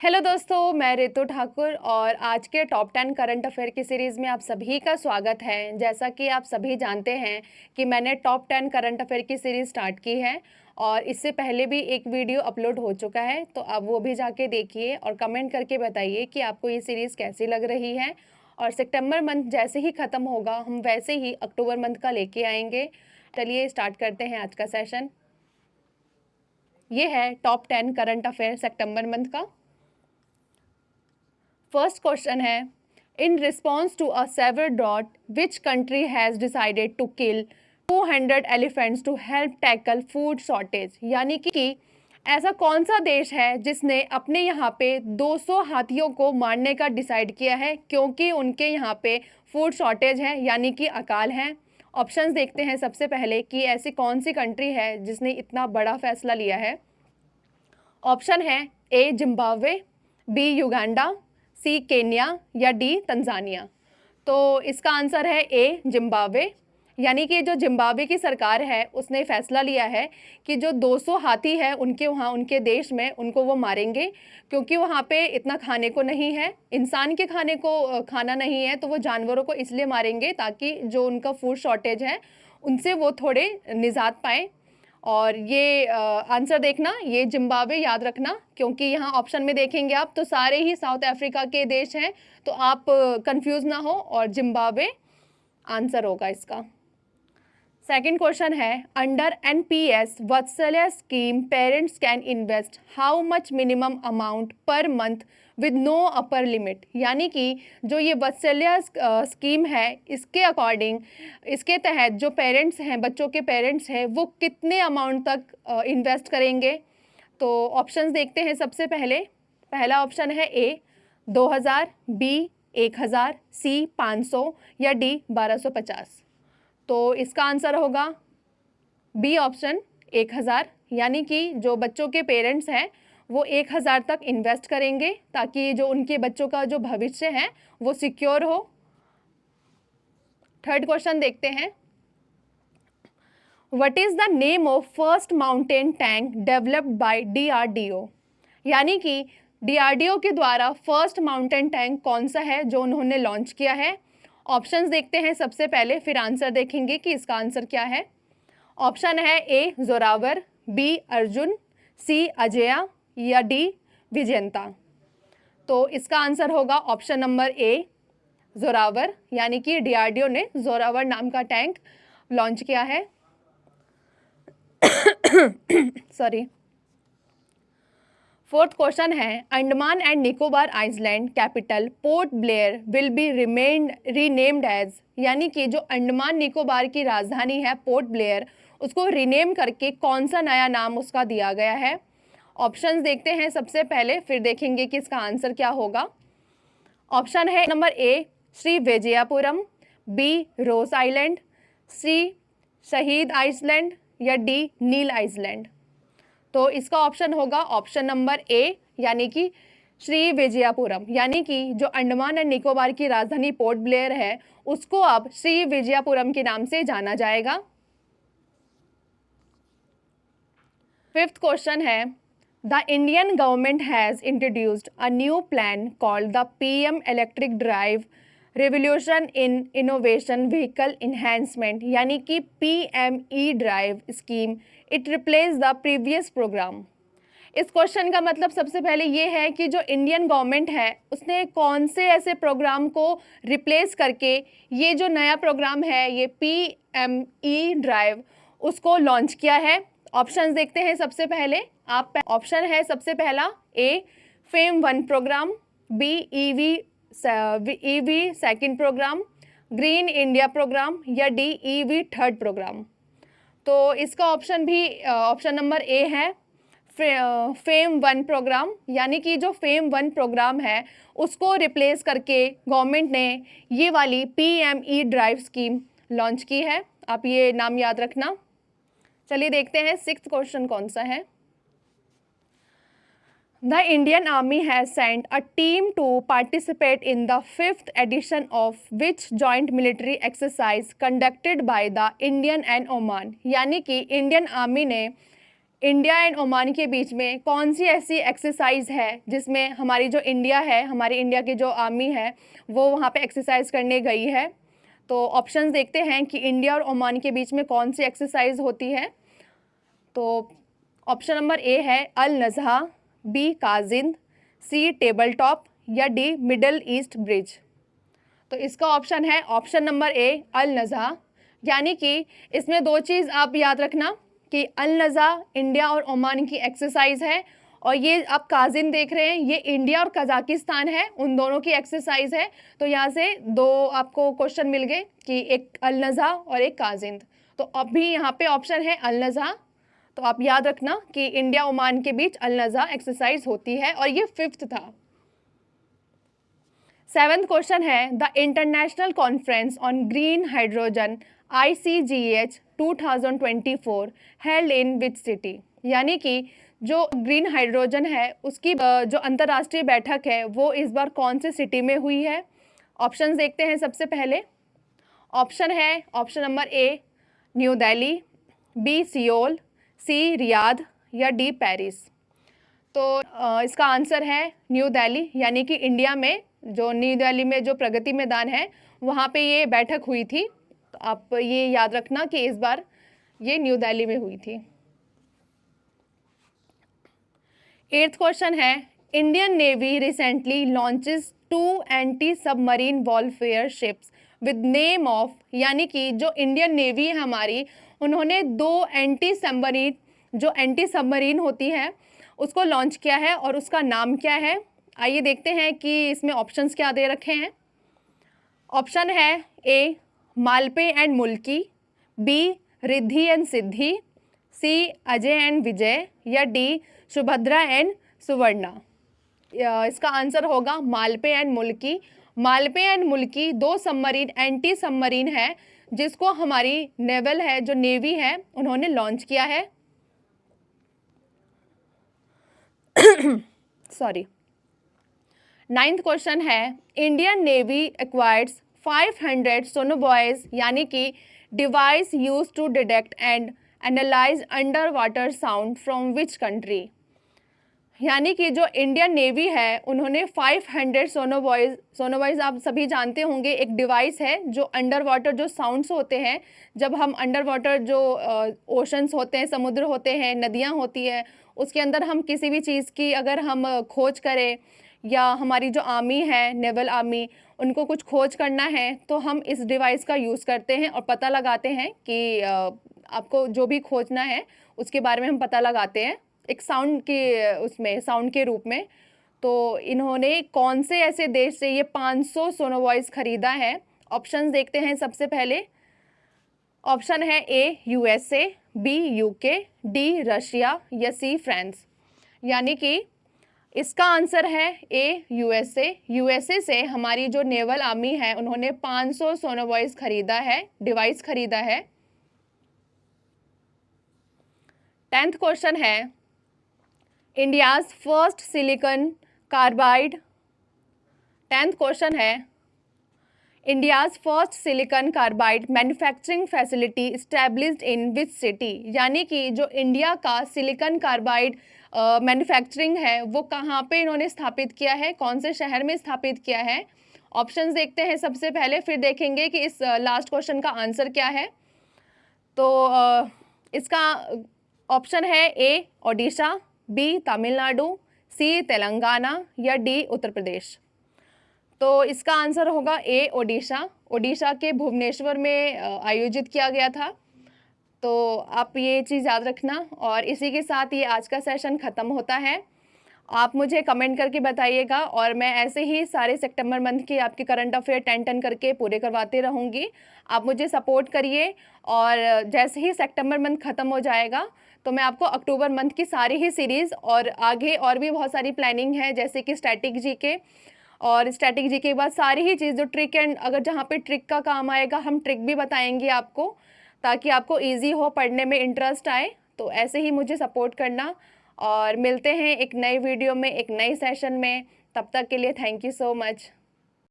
Hello दोस्तों, मैं रितु ठाकुर और आज के टॉप 10 करंट अफेयर की सीरीज़ में आप सभी का स्वागत है। जैसा कि आप सभी जानते हैं कि मैंने टॉप 10 करंट अफेयर की सीरीज़ स्टार्ट की है और इससे पहले भी एक वीडियो अपलोड हो चुका है, तो आप वो भी जाके देखिए और कमेंट करके बताइए कि आपको ये सीरीज़ कैसी लग रही है। और सितंबर मंथ जैसे ही ख़त्म होगा हम वैसे ही अक्टूबर मंथ का लेके आएंगे। चलिए स्टार्ट करते हैं आज का सेशन। ये है टॉप 10 करंट अफेयर सितंबर मंथ का। फर्स्ट क्वेश्चन है, in response to a severe drought which country has decided to kill 200 elephants to help tackle food shortage. यानी कि ऐसा कौन सा देश है जिसने अपने यहाँ पे 200 हाथियों को मारने का डिसाइड किया है क्योंकि उनके यहाँ पे फूड शॉर्टेज है यानी कि अकाल है। ऑप्शंस देखते हैं सबसे पहले कि ऐसी कौन सी कंट्री है जिसने इतना बड़ा फैसला लिया है। ऑप्शन है ए जिम्बाब्वे, बी युगांडा, सी केन्या या डी तंजानिया। तो इसका आंसर है ए जिम्बाब्वे। यानी कि जो जिम्बाब्वे की सरकार है उसने फैसला लिया है कि जो 200 हाथी है उनके वहाँ उनके देश में उनको वो मारेंगे क्योंकि वहाँ पे इतना खाने को नहीं है, इंसान के खाने को खाना नहीं है, तो वो जानवरों को इसलिए मारेंगे ताकि जो उनका फूड शॉर्टेज है उनसे वो थोड़े निजात पाएँ। और ये आंसर देखना, ये जिम्बाब्वे याद रखना क्योंकि यहाँ ऑप्शन में देखेंगे आप तो सारे ही साउथ अफ्रीका के देश हैं, तो आप कंफ्यूज ना हो और जिम्बाब्वे आंसर होगा इसका। सेकंड क्वेश्चन है, under NPS Vatsalya scheme parents can invest how much minimum amount per month with no upper limit. यानी कि जो ये वत्सल्य स्कीम है इसके अकॉर्डिंग, इसके तहत जो पेरेंट्स हैं, बच्चों के पेरेंट्स हैं, वो कितने अमाउंट तक इन्वेस्ट करेंगे। तो ऑप्शंस देखते हैं सबसे पहले। पहला ऑप्शन है ए 2000, बी 1000, सी 500 या डी 1250। तो इसका आंसर होगा बी ऑप्शन 1000। यानी कि जो बच्चों के पेरेंट्स हैं वो 1000 तक इन्वेस्ट करेंगे ताकि जो उनके बच्चों का जो भविष्य है वो सिक्योर हो। थर्ड क्वेश्चन देखते हैं, what is the name of first mountain tank developed by DRDO। यानी कि DRDO के द्वारा फर्स्ट माउंटेन टैंक कौन सा है जो उन्होंने लॉन्च किया है। ऑप्शंस देखते हैं सबसे पहले, फिर आंसर देखेंगे कि इसका आंसर क्या है। ऑप्शन है ए जोरावर, बी अर्जुन, सी अजया या डी विजेंता। तो इसका आंसर होगा ऑप्शन नंबर ए जोरावर। यानी कि DRDO ने जोरावर नाम का टैंक लॉन्च किया है। सॉरी। फोर्थ क्वेश्चन है, Andaman and Nicobar island capital Port Blair will be renamed as. यानी कि जो अंडमान निकोबार की राजधानी है पोर्ट ब्लेयर, उसको रीनेम करके कौन सा नया नाम उसका दिया गया है। ऑप्शंस देखते हैं सबसे पहले, फिर देखेंगे कि इसका आंसर क्या होगा। ऑप्शन है number A Shri Vijayapuram, B Ross island, C Shaheed island या डी नील आइसलैंड। तो इसका ऑप्शन होगा ऑप्शन नंबर ए यानी कि श्री विजयापुरम। यानी कि जो अंडमान एंड निकोबार की राजधानी पोर्ट ब्लेयर है उसको अब श्री विजयापुरम के नाम से जाना जाएगा। फिफ्थ क्वेश्चन है, the Indian government has introduced a new plan called the PM electric drive revolution in innovation vehicle enhancement. यानी कि PME drive scheme it replace the previous programme. इस क्वेश्चन का मतलब सबसे पहले ये है कि जो इंडियन गवर्नमेंट है उसने कौन से ऐसे प्रोग्राम को रिप्लेस करके ये जो नया प्रोग्राम है ये PME ड्राइव उसको लॉन्च किया है। ऑप्शंस देखते हैं सबसे पहले। आप ऑप्शन है सबसे पहला A FAME-1 program, B EV second program, green India program या डी EV थर्ड प्रोग्राम। तो इसका ऑप्शन भी ऑप्शन नंबर ए है FAME-1 प्रोग्राम। यानी कि जो FAME-1 प्रोग्राम है उसको रिप्लेस करके गवर्नमेंट ने ये वाली PME ड्राइव स्कीम लॉन्च की है। आप ये नाम याद रखना। चलिए देखते हैं सिक्स्थ क्वेश्चन कौन सा है। The Indian Army has sent a team to participate in the 5th edition of which joint military exercise conducted by the Indian and Oman। यानी कि इंडियन आर्मी ने इंडिया एंड ओमान के बीच में कौन सी ऐसी एक्सरसाइज है जिसमें हमारी जो इंडिया है, हमारी इंडिया की जो आर्मी है वो वहाँ पे एक्सरसाइज करने गई है। तो ऑप्शंस देखते हैं कि इंडिया और ओमान के बीच में कौन सी एक्सरसाइज होती है। तो ऑप्शन नंबर ए है अल नज़हा, बी काजिंद, सी टेबल टॉप या डी मिडल ईस्ट ब्रिज। तो इसका ऑप्शन है ऑप्शन नंबर ए अल नज़हा। यानी कि इसमें दो चीज़ आप याद रखना कि अल नज़हा इंडिया और ओमान की एक्सरसाइज है, और ये आप काजिन देख रहे हैं ये इंडिया और कजाकिस्तान है, उन दोनों की एक्सरसाइज है। तो यहाँ से दो आपको क्वेश्चन मिल गए कि एक अल नज़हा और एक काजिंद। तो अभी यहाँ पे ऑप्शन है अल नज़हा। तो आप याद रखना कि इंडिया ओमान के बीच अल नज़हा एक्सरसाइज होती है, और ये 5th था। 7th क्वेश्चन है the international conference on green hydrogen ICGH 2024 held in which city. यानी कि जो ग्रीन हाइड्रोजन है उसकी जो अंतर्राष्ट्रीय बैठक है वो इस बार कौन से सिटी में हुई है। ऑप्शंस देखते हैं। सबसे पहले ऑप्शन है option number A New Delhi, B Seoul, C Riyadh या डी पेरिस। तो इसका आंसर है न्यू दिल्ली, यानी कि इंडिया में जो न्यू दिल्ली में जो प्रगति मैदान है वहाँ पे ये बैठक हुई थी। तो आप ये याद रखना कि इस बार ये न्यू दिल्ली में हुई थी। 8th क्वेश्चन है Indian navy recently launches 2 anti submarine warfare ships with name of. यानी कि जो इंडियन नेवी है हमारी, उन्होंने 2 एंटी सबमरीन होती है उसको लॉन्च किया है, और उसका नाम क्या है। आइए देखते हैं कि इसमें ऑप्शंस क्या दे रखे हैं। ऑप्शन है A Malpe and Mulki, B Riddhi and Siddhi, C Ajay and Vijay या डी सुभद्रा एंड सुवर्णा। इसका आंसर होगा मालपे एंड मुल्की। मालपे एंड मुल्की 2 सबमरीन एंटी सबमरीन है जिसको हमारी नेवल है जो नेवी है उन्होंने लॉन्च किया है। सॉरी। 9th क्वेश्चन है इंडियन नेवी एक्वायर्स 500 सोनोबॉयज, यानी कि device use to detect and analyse under water sound from which country. यानी कि जो इंडियन नेवी है उन्होंने 500 सोनोबॉयज आप सभी जानते होंगे, एक डिवाइस है जो अंडर वाटर जो साउंड्स होते हैं, जब हम अंडर वाटर जो ओशंस होते हैं, समुद्र होते हैं, नदियाँ होती है, उसके अंदर हम किसी भी चीज़ की अगर हम खोज करें या हमारी जो आर्मी है नेवल आर्मी उनको कुछ खोज करना है तो हम इस डिवाइस का यूज़ करते हैं और पता लगाते हैं कि आपको जो भी खोजना है उसके बारे में हम पता लगाते हैं एक साउंड के उसमें साउंड के रूप में। तो इन्होंने कौन से ऐसे देश से ये 500 सोनोवॉइस खरीदा है। ऑप्शंस देखते हैं। सबसे पहले ऑप्शन है A USA, B UK, D Russia या सी फ्रांस। यानी कि इसका आंसर है ए USA से हमारी जो नेवल आर्मी है उन्होंने 500 सोनोवॉइस खरीदा है, डिवाइस खरीदा है। 10th क्वेश्चन है India's first silicon carbide. 10th question है India's first silicon carbide manufacturing facility established in which city. यानी कि जो इंडिया का सिलिकॉन कार्बाइड मैन्युफैक्चरिंग है वो कहाँ पे इन्होंने स्थापित किया है, कौन से शहर में स्थापित किया है। ऑप्शंस देखते हैं सबसे पहले, फिर देखेंगे कि इस लास्ट क्वेश्चन का आंसर क्या है। तो इसका ऑप्शन है ए ओडिशा, बी तमिलनाडु, सी तेलंगाना या डी उत्तर प्रदेश। तो इसका आंसर होगा ए ओडिशा। ओडिशा के भुवनेश्वर में आयोजित किया गया था। तो आप ये चीज़ याद रखना। और इसी के साथ ये आज का सेशन ख़त्म होता है। आप मुझे कमेंट करके बताइएगा और मैं ऐसे ही सारे सितंबर मंथ के आपके करंट अफेयर 10 करके पूरे करवाते रहूँगी। आप मुझे सपोर्ट करिए और जैसे ही सितंबर मंथ ख़त्म हो जाएगा तो मैं आपको अक्टूबर मंथ की सारी ही सीरीज़ और आगे और भी बहुत सारी प्लानिंग है जैसे कि स्टैटिक जीके, और स्टैटिक जीके के बाद सारी ही चीज़ जो ट्रिक एंड अगर जहाँ पे ट्रिक का काम आएगा हम ट्रिक भी बताएंगे आपको, ताकि आपको इजी हो, पढ़ने में इंटरेस्ट आए। तो ऐसे ही मुझे सपोर्ट करना और मिलते हैं एक नई वीडियो में, एक नई सेशन में। तब तक के लिए थैंक यू सो मच।